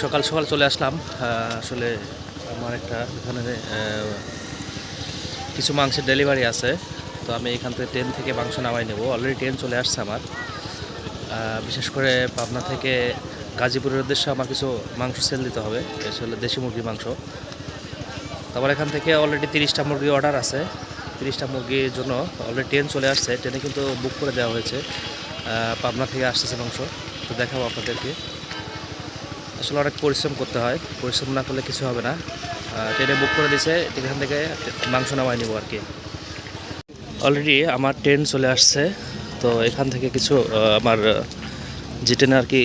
সকাল সকাল চলে আসলাম। আসলে আমার একটা এখানে কিছু মাংসের ডেলিভারি আছে, তো আমি এখান থেকে ট্রেন থেকে মাংস নামাই নেব। অলরেডি ট্রেন চলে আসছে আমার। বিশেষ করে পাবনা থেকে গাজীপুরের উদ্দেশ্যে আমার কিছু মাংস সেল দিতে হবে, আসলে দেশি মুরগির মাংস। তারপর এখান থেকে অলরেডি 30টা মুরগি অর্ডার আছে। 30টা মুরগির জন্য অলরেডি ট্রেন চলে আসছে, ট্রেনে কিন্তু বুক করে দেওয়া হয়েছে। পাবনা থেকে আসতেছে মাংস, তো দেখাবো আপনাদেরকে। আসলে অনেক পরিশ্রম করতে হয়, পরিশ্রম না করলে কিছু হবে না। ট্রেনে বুক করে দিয়েছে, এখান থেকে মাংস নামাই নেবো আর কি। অলরেডি আমার ট্রেন চলে আসছে, তো এখান থেকে কিছু আমার যে ট্রেনে আর কি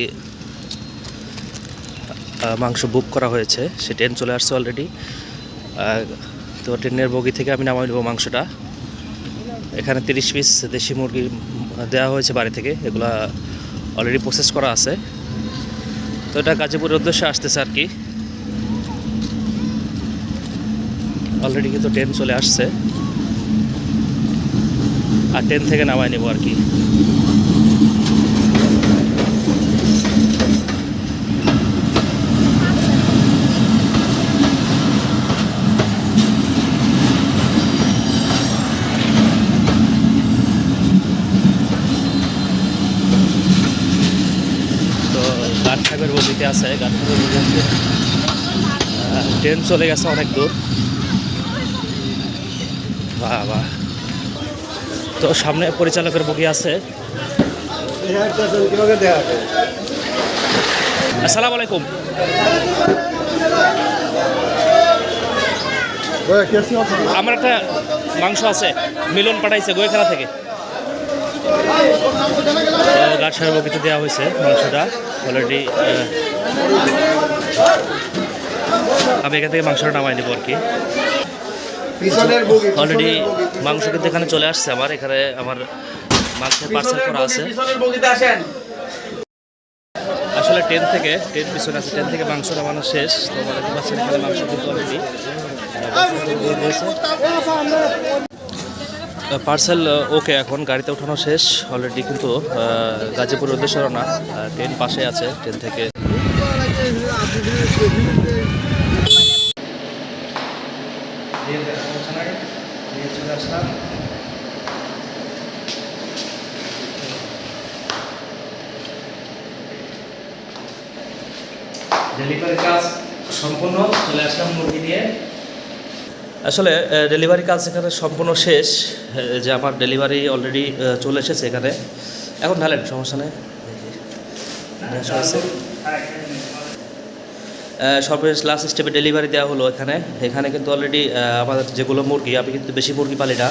মাংস বুক করা হয়েছে সে ট্রেন চলে আসছে অলরেডি। তো ট্রেনের বগি থেকে আমি নামাই নেবো মাংসটা। এখানে 30 পিস দেশি মুরগি দেওয়া হয়েছে বাড়ি থেকে, এগুলা অলরেডি প্রসেস করা আছে। তো এটা গাজীপুরের উদ্দেশ্যে আসতেছে আর কি। অলরেডি কিন্তু ট্রেন চলে আসছে, আর ট্রেন থেকে নামাই নেব আর কি। তো গাঁটসাগর বগিতে আছে, গাঁটসাগর বগি আছে। ট্রেন চলে গেছে অনেক দূর। বাহ বাহ। তো সামনে পরিচালকের বগি আছে। আসসালামু আলাইকুম। আমার একটা মাংস আছে, মিলন পাঠাইছে গোয়েখানা থেকে। গাঁটসাগর বগিতে দেওয়া হয়েছে মাংসটা অলরেডি। আমি এখান থেকে মাংসটা নামাই নেবো আর কি। অলরেডি মাংস কিন্তু এখানে চলে আসছে আমার। এখানে আমার মাংসের পার্সেল করা আছে। আসলে ট্রেন পিছনে আছে, ট্রেন থেকে মাংস নামানো শেষ। তো দেখতে পাচ্ছেন এখানে মাংস কিন্তু অলরেডি পার্সেল ওকে, এখন গাড়িতে ওঠানো শেষ অলরেডি। কিন্তু গাজীপুরের উদ্দেশ্যে রওনা, ট্রেন পাশে আছে। ট্রেন থেকে চলে আসলাম। ডেলিভারি কাজ সম্পূর্ণ, চলে আসলাম মুরগি নিয়ে। আসলে ডেলিভারি কাজ এখানে সম্পূর্ণ শেষ, যে আমার ডেলিভারি অলরেডি চলে এসেছে এখানে। এখন ঢালেন, সমস্যা নেই। সর্বশেষ লাস্ট স্টেপে ডেলিভারি দেওয়া হলো এখানে। এখানে কিন্তু অলরেডি আমাদের যেগুলো মুরগি, আমি কিন্তু বেশি মুরগি পালি না,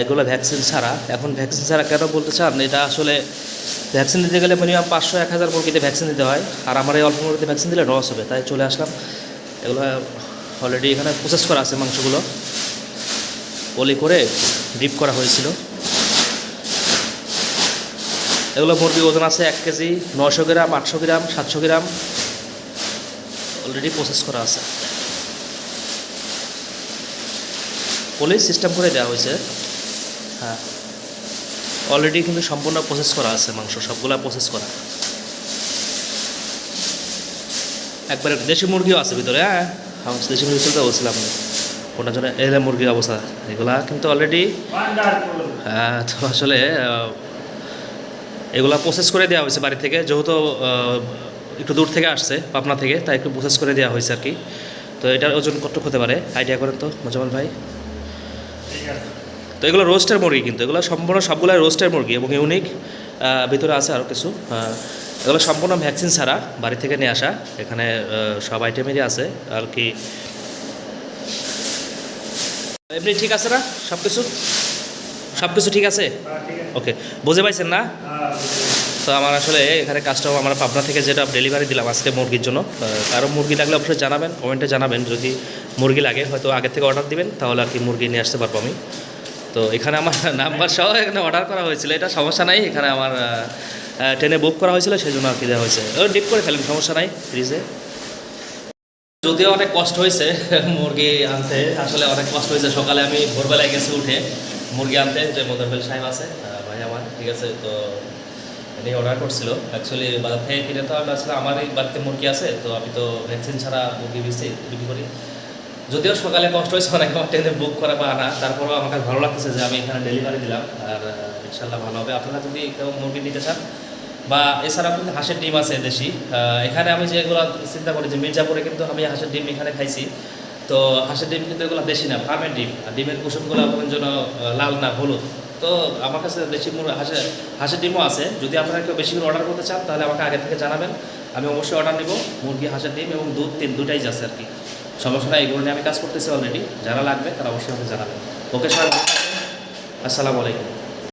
এগুলো ভ্যাকসিন ছাড়া। এখন ভ্যাকসিন ছাড়া কেন বলতে চান, এটা আসলে ভ্যাকসিন দিতে গেলে মিনিমাম 500-1000 মুরগিতে ভ্যাকসিন দিতে হয়, আর আমার এই অল্প মুরগিতে ভ্যাকসিন দিলে লস হবে। তাই চলে আসলাম। এগুলো অলরেডি এখানে প্রসেস করা আছে, মাংসগুলো পলি করে ডিপ করা হয়েছিল। এগুলো মুরগি ওজন আছে 1 কেজি, 900 গ্রাম, 800 গ্রাম, 700 গ্রাম। অলরেডি প্রসেস করা আছে, পলি সিস্টেম করে দেওয়া হয়েছে। হ্যাঁ, অলরেডি কিন্তু সম্পূর্ণ প্রসেস করা আছে মাংস, সবগুলা প্রসেস করা। একবারে দেশি মুরগিও আছে ভিতরে। হ্যাঁ, দেশি মুরগি চলতে বলছিলাম ওটার জন্য। এলে মুরগির অবস্থা এগুলা কিন্তু অলরেডি। হ্যাঁ, তো আসলে এগুলা প্রসেস করে দেওয়া হয়েছে বাড়ি থেকে, যেহেতু একটু দূর থেকে আসছে পাবনা থেকে, তাই একটু প্রসেস করে দেওয়া হয়েছে আর কি। তো এটার ওজন কতটুকু হতে পারে আইডিয়া করেন তো মোজাম্মেল ভাই? তো এগুলো রোস্টের মুরগি, কিন্তু এগুলো সম্পূর্ণ সবগুলো রোস্টের মুরগি, এবং ইউনিক ভিতরে আছে আরও কিছু। এগুলো সম্পূর্ণ ভ্যাকসিন ছাড়া বাড়ি থেকে নিয়ে আসা। এখানে সব আইটেমেরই আছে আর কি। এমনি ঠিক আছে না সব কিছু? সব কিছু ঠিক আছে? ওকে, বুঝে পাইছেন না? তো আমার আসলে এখানে কাস্টমার, আমরা পাবনা থেকে যেটা ডেলিভারি দিলাম আজকে মুরগির জন্য। কারো মুরগি লাগলে অবশ্যই জানাবেন, কমেন্টে জানাবেন। যদি মুরগি লাগে হয়তো আগে থেকে অর্ডার দিবেন, তাহলে আর কি মুরগি নিয়ে আসতে পারবো আমি। তো এখানে আমার নাম্বার সহ এখানে অর্ডার করা হয়েছিল, এটা সমস্যা নাই। এখানে আমার ট্রেনে বুক করা হয়েছিল, সেই জন্য আর কি দেওয়া হয়েছে। ডিপ করে ফেলেন, সমস্যা নাই ফ্রিজে। যদিও অনেক কষ্ট হয়েছে মুরগি আনতে, আসলে অনেক কষ্ট হয়েছে। সকালে আমি ভোরবেলায় গেছি উঠে মুরগি আনতে, যে মোজাম্মেল সাহেব আছে ভাই আমার, ঠিক আছে। তো এটাই অর্ডার করছিল। অ্যাকচুয়ালি বাজার থেকে কিনে তো আমি আসলে আমার এই বাড়িতে মুরগি আছে, তো আমি তো ভ্যাকসিন ছাড়া মুরগি বিক্রি করি। যদিও সকালে কষ্ট হয়েছে অনেক আমার ট্রেনে বুক করা বা আনা, তারপরেও আমার কাছে ভালো লাগতেছে যে আমি এখানে ডেলিভারি দিলাম। আর ইনশাল্লাহ ভালো হবে। আপনারা যদি কেউ মুরগি নিতে চান বা এছাড়াও কিন্তু হাঁসের ডিম আছে দেশি। এখানে আমি যেগুলো চিন্তা করি যে মির্জাপুরে কিন্তু আমি হাঁসের ডিম এখানে খাইছি, তো হাঁসের ডিম কিন্তু এগুলো দেশি না, ফার্মের ডিম। আর ডিমের কুসুমগুলো আপনার জন্য লাল না হলুদ। তো আমার কাছে দেশি হাঁসের ডিমও আছে। যদি আপনারা কেউ বেশি করে অর্ডার করতে চান তাহলে আমাকে আগে থেকে জানাবেন, আমি অবশ্যই অর্ডার নিব। মুরগি, হাঁসের ডিম এবং দুধ, দুটাই আছে আর কি। সমস্যা নাই, এগুলো নিয়ে আমি কাজ করতেছি অলরেডি। যারা লাগবে তারা অবশ্যই আমাকে জানাবেন। ওকে স্যার, আসসালামু আলাইকুম।